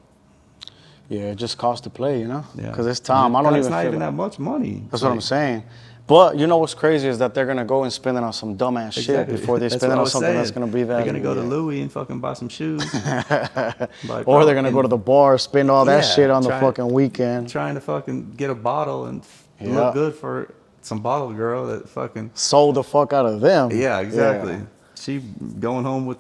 yeah, it just costs to play, you know? Yeah. Because it's time. I don't even It's not feel even like, that much money. that's what I'm saying. But you know what's crazy is that they're going to go and spend it on some dumbass shit before they spend it on something that's going to be valuable. They're going to go to Louis and fucking buy some shoes. Or they're going to go to the bar, spend all that shit on the fucking weekend. Trying to fucking get a bottle and look good for some bottle girl that fucking... sold the fuck out of them. Yeah, exactly. Yeah. She going home with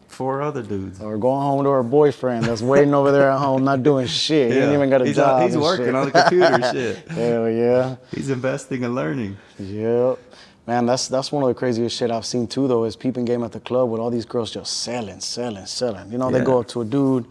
4 other dudes. Or going home to her boyfriend that's waiting over there at home not doing shit. He ain't even got a job. He's working on the computer shit. Hell yeah. He's investing and learning. Yep. Man, that's one of the craziest shit I've seen too, though, is peeping game at the club with all these girls just selling. You know, they go up to a dude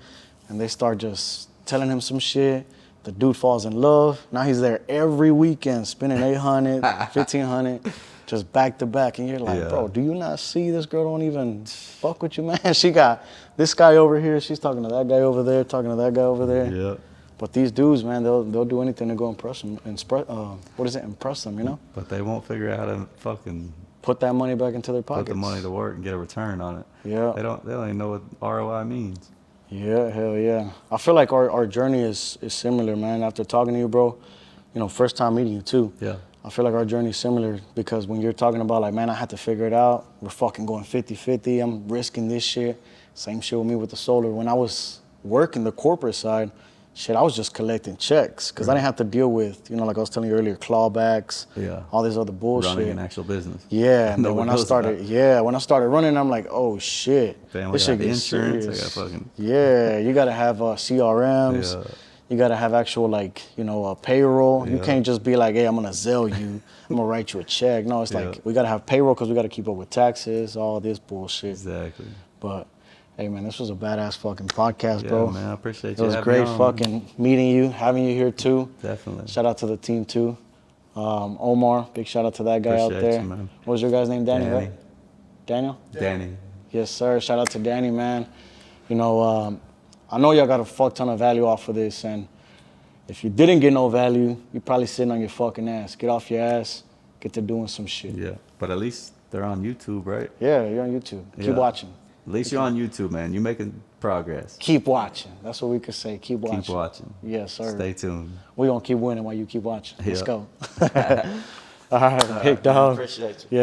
and they start just telling him some shit. The dude falls in love. Now he's there every weekend spending $800, $1,500. Just back to back, and you're like, bro, do you not see this girl don't even fuck with you, man? She got this guy over here, she's talking to that guy over there, talking to that guy over there. Yeah. But these dudes, man, they'll do anything to go impress them, impress them, you know? But they won't figure out how to fucking put that money back into their pockets. Put the money to work and get a return on it. Yeah. They don't even know what ROI means. Yeah, hell yeah. I feel like our journey is similar, man. After talking to you, bro, you know, first time meeting you too. Yeah. I feel like our journey is similar because when you're talking about like, man, I had to figure it out. We're fucking going 50-50. I'm risking this shit. Same shit with me with the solar. When I was working the corporate side, shit, I was just collecting checks because I didn't have to deal with, you know, like I was telling you earlier, clawbacks, all this other bullshit. Running an actual business. Yeah, and then when I started running, I'm like, oh shit. Family this shit got gets insurance. serious. I got fucking... Yeah, you gotta have CRMs. Yeah. You gotta have actual like, you know, payroll. You can't just be like, hey, I'm gonna Zelle you. I'm gonna write you a check. No, it's like we gotta have payroll because we gotta keep up with taxes, all this bullshit. Exactly. But hey man, this was a badass fucking podcast, bro. Yeah, man, I appreciate you. It was great fucking meeting you, having you here too. Definitely. Shout out to the team too. Omar, big shout out to that guy out there. You, man. What was your guy's name? Danny, right? Daniel? Danny. Yes, sir. Shout out to Danny, man. You know, I know y'all got a fuck ton of value off of this, and if you didn't get no value, you're probably sitting on your fucking ass. Get off your ass, get to doing some shit. Yeah, but at least they're on YouTube, right? Yeah, you're on YouTube. Keep watching. At least you're on YouTube, man. You're making progress. Keep watching. That's what we could say. Keep watching. Keep watching. Yes, sir. Stay tuned. We're going to keep winning while you keep watching. Let's go. All All right, big dog. Appreciate you. Yes.